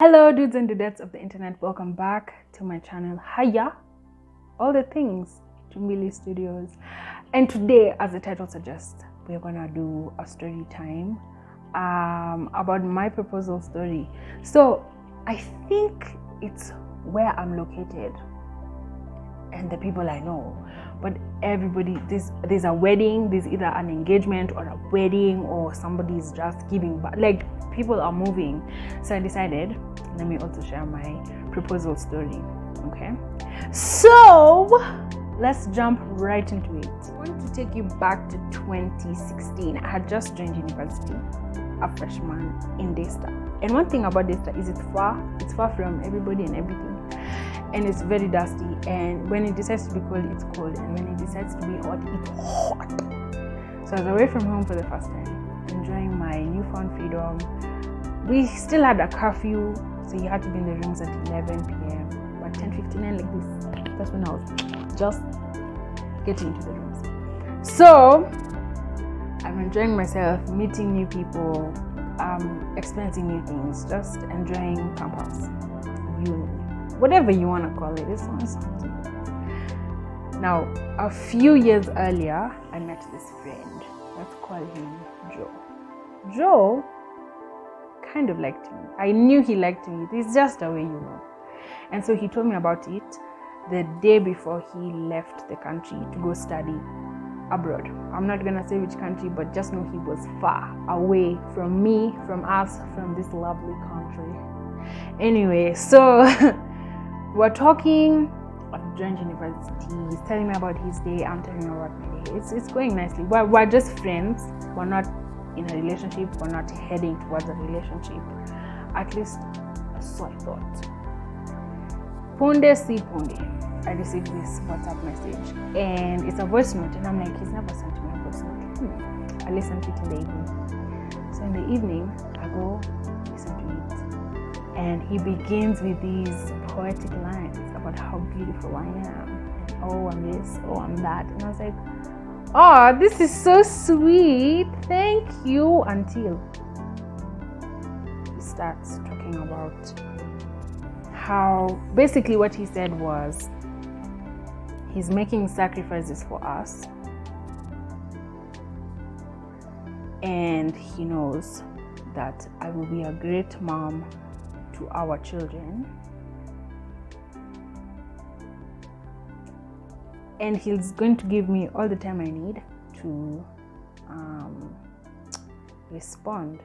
Hello dudes and dudettes of the internet, welcome back to my channel. Hiya, all the things to Millie Studios. And today, as the title suggests, we're gonna do a story time about my proposal story. So I think it's where I'm located and the people I know, but everybody, there's a wedding, there's either an engagement or a wedding, or somebody's just giving back, like people are moving. So I decided, let me also share my proposal story. Okay, so let's jump right into it. I want to take you back to 2016. I had just joined university, a freshman in Daystar. And one thing about Daystar is it's far from everybody and everything, and it's very dusty. And when it decides to be cold, it's cold, and when it decides to be hot, it's hot. So I was away from home for the first time, enjoying my newfound freedom. We still had a curfew, so you had to be in the rooms at 11 p.m. But 10:59 like this, that's when I was just getting into the rooms. So I'm enjoying myself, meeting new people, experiencing new things, just enjoying campus, uni, whatever you want to call it. It's not something. Now, a few years earlier, I met this friend. Let's call him Joe. Joe kind of liked me. I knew he liked me. It's just a way you know. And so he told me about it the day before he left the country to go study abroad. I'm not gonna say which country, but just know he was far away from me, from us, from this lovely country. Anyway, so we're talking. I've joined university. He's telling me about his day. I'm telling him about my day. It's going nicely. We're just friends. We're not in a relationship. We're not heading towards a relationship. At least so I thought. Punde si punde, I received this WhatsApp message, and it's a voice note, and I'm like, he's never sent me a voice note. I listened to it in the evening. So in the evening, I go listen to it, and he begins with these poetic lines about how beautiful I am, and oh, I'm this, oh, I'm that, and I was like, oh, this is so sweet, thank you, until he starts talking about how basically what he said was he's making sacrifices for us, and he knows that I will be a great mom to our children, and he's going to give me all the time I need to respond.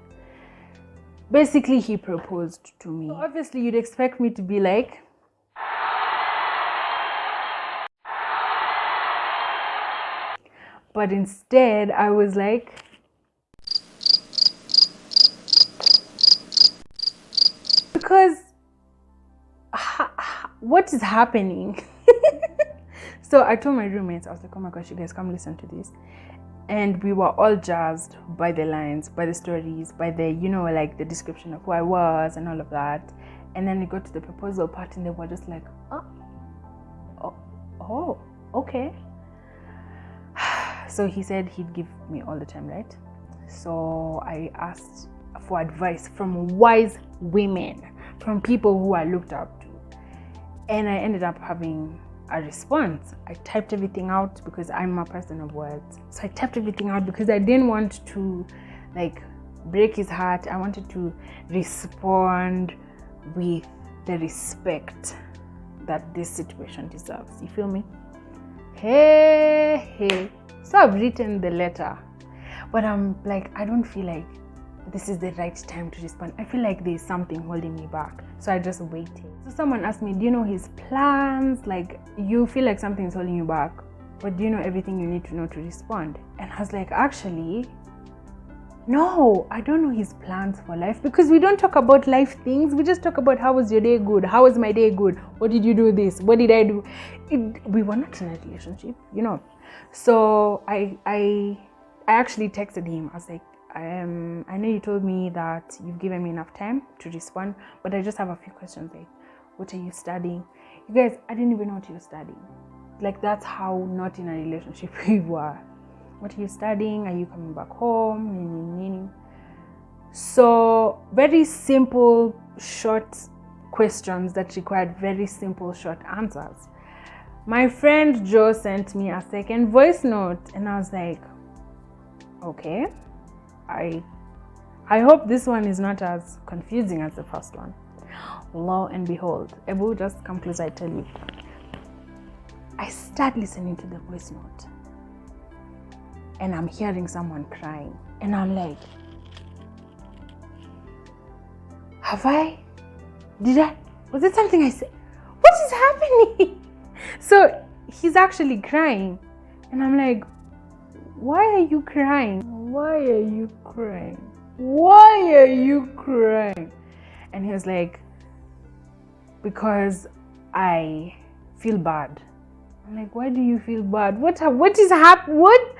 Basically, he proposed to me. So obviously, you'd expect me to be like, but instead, I was like, because what is happening? So I told my roommates, I was like, oh my gosh, you guys come listen to this. And we were all jazzed by the lines, by the stories, by the, like the description of who I was and all of that. And then we got to the proposal part, and they were just like, oh, okay. So he said he'd give me all the time, right? So I asked for advice from wise women, from people who I looked up to. And I ended up having a response. I typed everything out because I'm a person of words. So I typed everything out because I didn't want to break his heart. I wanted to respond with the respect that this situation deserves. You feel me? Hey. So I've written the letter, but I'm like, I don't feel like this is the right time to respond. I feel like there's something holding me back. So I just waited. So someone asked me, do you know his plans? Like, you feel like something's holding you back, but do you know everything you need to know to respond? And I was like, actually, no, I don't know his plans for life, because we don't talk about life things. We just talk about, how was your day good? How was my day good? What did you do this? What did I do? We were not in a relationship, So I actually texted him. I was like, I know you told me that you've given me enough time to respond, but I just have a few questions. Like, what are you studying? You guys, I didn't even know what you were studying. Like, that's how not in a relationship we were. What are you studying? Are you coming back home? So very simple short questions that required very simple short answers. My friend Joe sent me a second voice note, and I was like, okay, I hope this one is not as confusing as the first one. Lo and behold, Ebu, just come closer, I tell you. I start listening to the voice note, and I'm hearing someone crying, and I'm like, was it something I said? What is happening? So he's actually crying, and I'm like, why are you crying? Why are you crying? Why are you crying? And he was like, because I feel bad. I'm like, why do you feel bad? What is happening? What?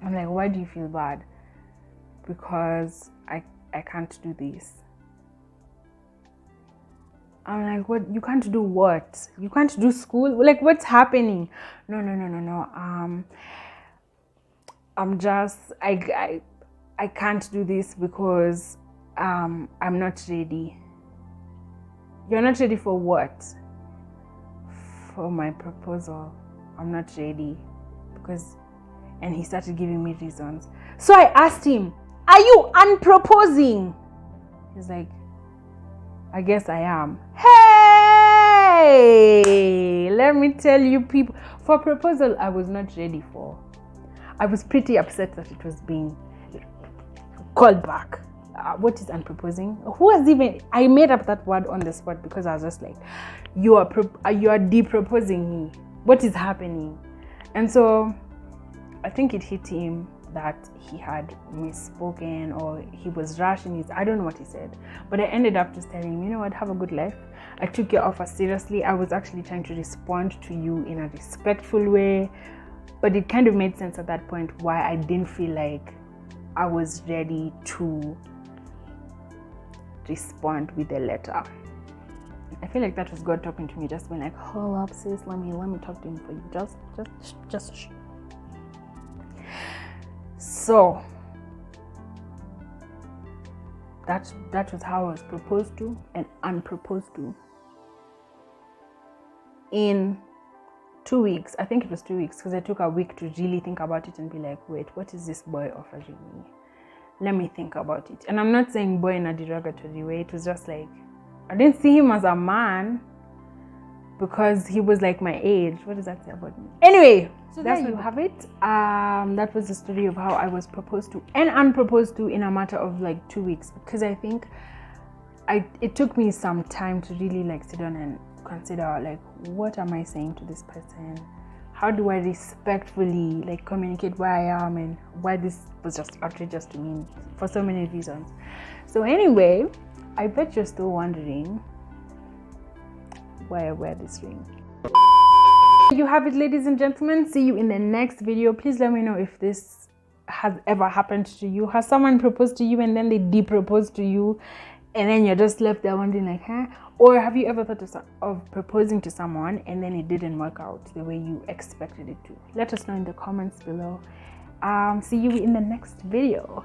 I'm like, why do you feel bad? Because I can't do this. I'm like, what? You can't do what? You can't do school? Like, what's happening? No. I'm just, I can't do this because I'm not ready. You're not ready for what? For my proposal. I'm not ready because, and he started giving me reasons. So I asked him, are you unproposing? He's like, I guess I am. Hey, let me tell you people, for proposal I was not ready for. I was pretty upset that it was being called back. What is unproposing? Who has even, I made up that word on the spot because I was just like, you are de-proposing me. What is happening? And so I think it hit him that he had misspoken or he was rushing his, I don't know what he said, but I ended up just telling him, you know what, have a good life. I took your offer seriously. I was actually trying to respond to you in a respectful way, but it kind of made sense at that point why I didn't feel like I was ready to respond with a letter. I feel like that was God talking to me, just being like, hold up sis, let me talk to him for you. Just so that was how I was proposed to and unproposed to. In 2 weeks, I think it was 2 weeks, because I took a week to really think about it and be like, wait, what is this boy offering me? Let me think about it. And I'm not saying boy in a derogatory way. It was just like, I didn't see him as a man because he was like my age. What does that say about me? Anyway, so there you have it. That was the story of how I was proposed to and unproposed to in a matter of like 2 weeks, because I think it took me some time to really like sit down and consider like, what am I saying to this person? How do I respectfully like communicate where I am and why this was just outrageous to me for so many reasons. So anyway, I bet you're still wondering why I wear this ring. You have it, ladies and gentlemen. See you in the next video. Please let me know if this has ever happened to you. Has someone proposed to you and then they de-proposed to you and then you're just left there wondering like, huh? Or have you ever thought of proposing to someone and then it didn't work out the way you expected it to? Let us know in the comments below. See you in the next video.